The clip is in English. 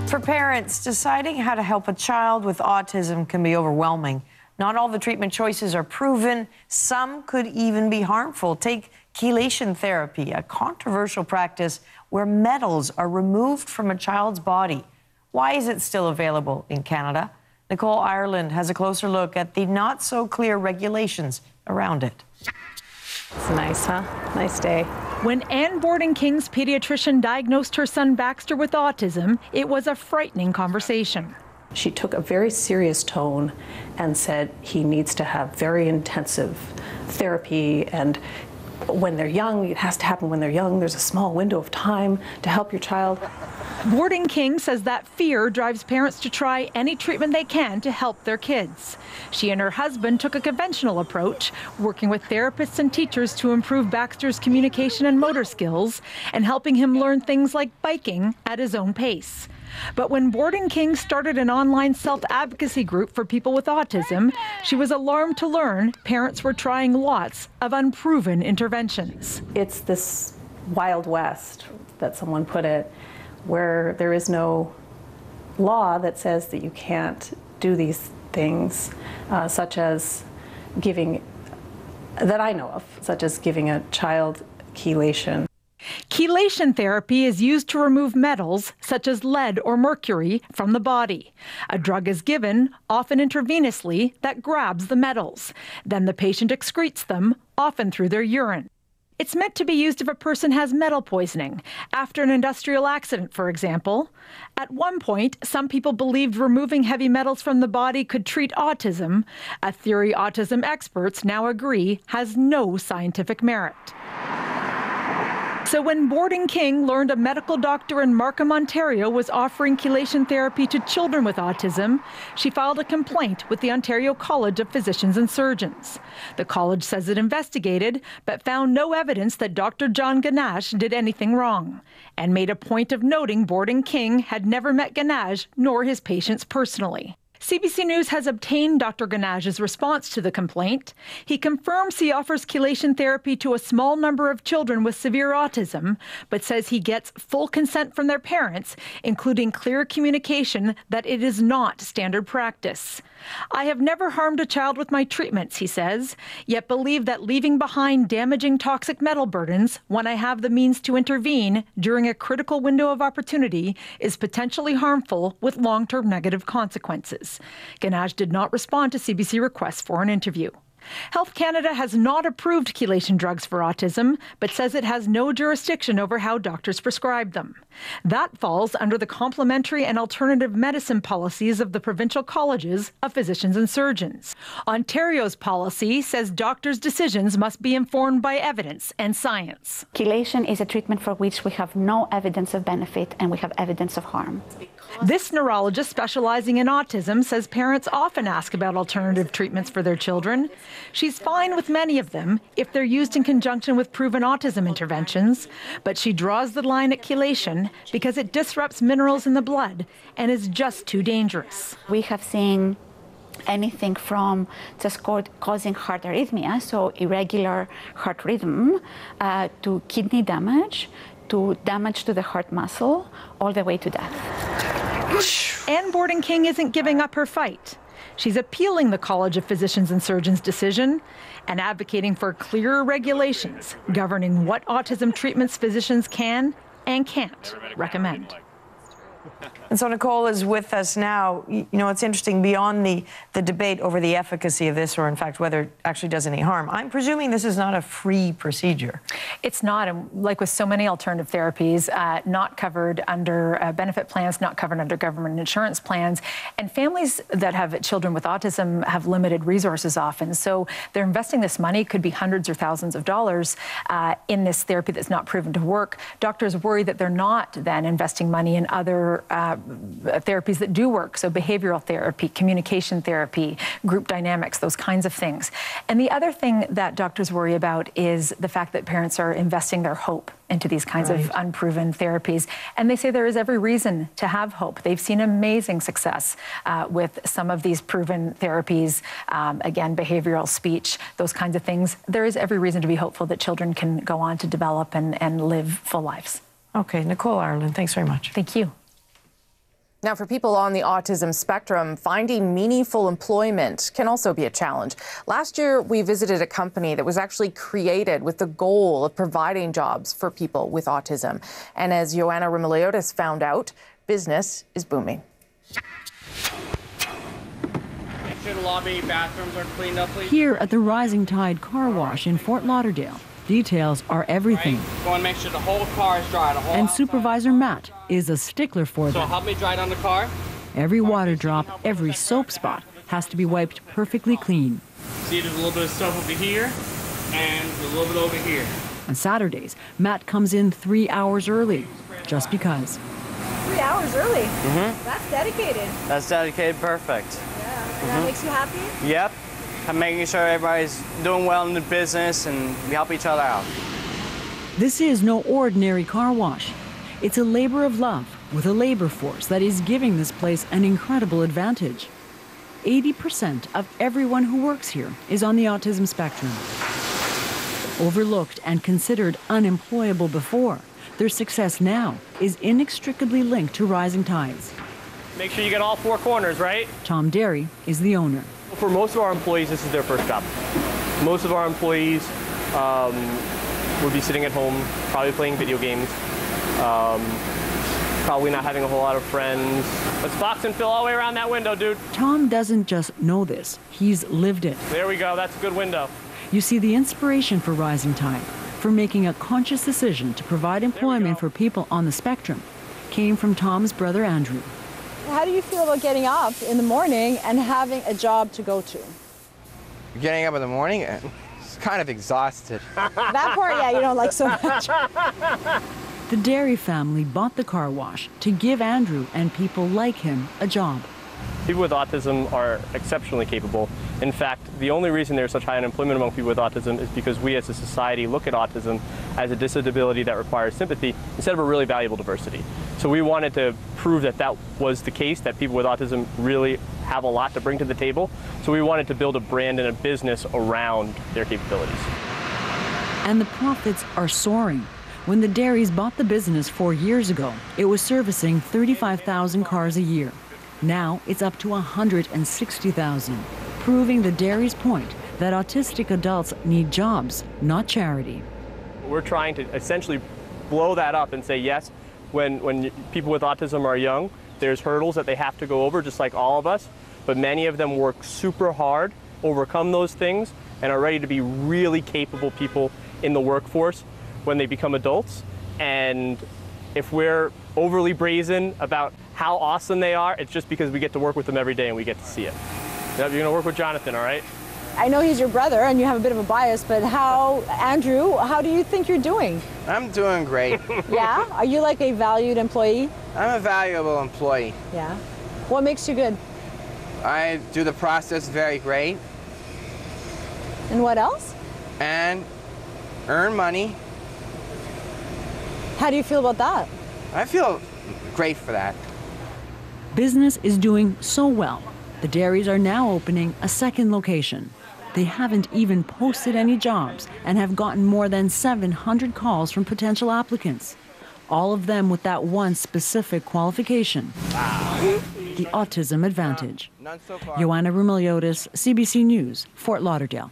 For parents, deciding how to help a child with autism can be overwhelming. Not all the treatment choices are proven. Some could even be harmful. Take chelation therapy, a controversial practice where metals are removed from a child's body. Why is it still available in Canada? Nicole Ireland has a closer look at the not-so-clear regulations around it. It's nice, huh? Nice day. When Anne Borden-King's pediatrician diagnosed her son Baxter with autism, it was a frightening conversation. She took a very serious tone and said he needs to have very intensive therapy, and when they're young, it has to happen when they're young. There's a small window of time to help your child. Borden-King says that fear drives parents to try any treatment they can to help their kids. She and her husband took a conventional approach, working with therapists and teachers to improve Baxter's communication and motor skills and helping him learn things like biking at his own pace. But when Borden-King started an online self-advocacy group for people with autism, she was alarmed to learn parents were trying lots of unproven interventions. It's this Wild West, that someone put it, where there is no law that says that you can't do these things, such as giving, that I know of, such as giving a child chelation. Chelation therapy is used to remove metals, such as lead or mercury, from the body. A drug is given, often intravenously, that grabs the metals. Then the patient excretes them, often through their urine. It's meant to be used if a person has metal poisoning, after an industrial accident, for example. At one point, some people believed removing heavy metals from the body could treat autism, a theory autism experts now agree has no scientific merit. So when Borden-King learned a medical doctor in Markham, Ontario was offering chelation therapy to children with autism, she filed a complaint with the Ontario College of Physicians and Surgeons. The college says it investigated, but found no evidence that Dr. John Ganache did anything wrong, and made a point of noting Borden-King had never met Ganache nor his patients personally. CBC News has obtained Dr. Ganache's response to the complaint. He confirms he offers chelation therapy to a small number of children with severe autism, but says he gets full consent from their parents, including clear communication that it is not standard practice. I have never harmed a child with my treatments, he says, yet believe that leaving behind damaging toxic metal burdens when I have the means to intervene during a critical window of opportunity is potentially harmful with long-term negative consequences. Ganache did not respond to CBC requests for an interview. Health Canada has not approved chelation drugs for autism, but says it has no jurisdiction over how doctors prescribe them. That falls under the complementary and alternative medicine policies of the provincial colleges of physicians and surgeons. Ontario's policy says doctors' decisions must be informed by evidence and science. Chelation is a treatment for which we have no evidence of benefit and we have evidence of harm. This neurologist specializing in autism says parents often ask about alternative treatments for their children. She's fine with many of them if they're used in conjunction with proven autism interventions, but she draws the line at chelation because it disrupts minerals in the blood and is just too dangerous. We have seen anything from just causing heart arrhythmia, so irregular heart rhythm, to kidney damage, to damage to the heart muscle, all the way to death. Anne Borden-King isn't giving up her fight. She's appealing the College of Physicians and Surgeons' decision and advocating for clearer regulations governing what autism treatments physicians can and can't recommend. And so Nicole is with us now. You know, it's interesting, beyond the debate over the efficacy of this, or in fact whether it actually does any harm, I'm presuming this is not a free procedure. It's not, and like with so many alternative therapies, not covered under benefit plans, not covered under government insurance plans, and families that have children with autism have limited resources often, so they're investing this money, could be hundreds or thousands of dollars, in this therapy that's not proven to work. Doctors worry that they're not then investing money in other therapies that do work, so behavioral therapy, communication therapy, group dynamics, those kinds of things. And the other thing that doctors worry about is the fact that parents are investing their hope into these kinds of unproven therapies. And they say there is every reason to have hope. They've seen amazing success with some of these proven therapies, again, behavioral speech, those kinds of things. There is every reason to be hopeful that children can go on to develop and live full lives. Okay, Nicole Ireland, thanks very much. Thank you. Now, for people on the autism spectrum, finding meaningful employment can also be a challenge. Last year, we visited a company that was actually created with the goal of providing jobs for people with autism. And as Joanna Remiliotis found out, business is booming. Make sure the lobby bathrooms are cleaned up, please. Here at the Rising Tide Car Wash in Fort Lauderdale, details are everything. Right. Want to make sure the whole car is dry. And Supervisor Matt is a stickler for So them. help me dry down the car. Every water drop, every soap spot has to be wiped perfectly clean. See, there's a little bit of soap over here and a little bit over here. On Saturdays, Matt comes in 3 hours early, just because. 3 hours early? That's dedicated. That's dedicated, perfect. Yeah, and that makes you happy? Yep. I'm making sure everybody's doing well in the business and we help each other out. This is no ordinary car wash. It's a labor of love with a labor force that is giving this place an incredible advantage. 80% of everyone who works here is on the autism spectrum. Overlooked and considered unemployable before, their success now is inextricably linked to rising tides. Make sure you get all four corners, right? Tom Derry is the owner. For most of our employees, this is their first job. Most of our employees would be sitting at home, probably playing video games, probably not having a whole lot of friends. Let's box and fill all the way around that window, dude. Tom doesn't just know this, he's lived it. There we go, that's a good window. You see, the inspiration for Rising Tide, for making a conscious decision to provide employment for people on the spectrum, came from Tom's brother Andrew. How do you feel about getting up in the morning and having a job to go to? Getting up in the morning, it's kind of exhausted. That part, yeah, you don't like so much. The Derry family bought the car wash to give Andrew and people like him a job. People with autism are exceptionally capable. In fact, the only reason there's such high unemployment among people with autism is because we as a society look at autism as a disability that requires sympathy instead of a really valuable diversity. So we wanted to prove that that was the case, that people with autism really have a lot to bring to the table. So we wanted to build a brand and a business around their capabilities. And the profits are soaring. When the Derrys bought the business 4 years ago, it was servicing 35,000 cars a year. Now it's up to 160,000, proving the Derry's point that autistic adults need jobs, not charity. We're trying to essentially blow that up and say, yes, when people with autism are young, there's hurdles that they have to go over, just like all of us, but many of them work super hard, overcome those things, and are ready to be really capable people in the workforce when they become adults. And if we're overly brazen about how awesome they are, it's just because we get to work with them every day and we get to see it. Yep, you're gonna work with Jonathan, all right? I know he's your brother and you have a bit of a bias, but Andrew, how do you think you're doing? I'm doing great. Yeah? Are you like a valued employee? I'm a valuable employee. Yeah. What makes you good? I do the process very great. And what else? And earn money. How do you feel about that? I feel great for that. Business is doing so well. The Derrys are now opening a second location. They haven't even posted any jobs and have gotten more than 700 calls from potential applicants. All of them with that one specific qualification, the autism advantage. Joanna Remiliotis, CBC News, Fort Lauderdale.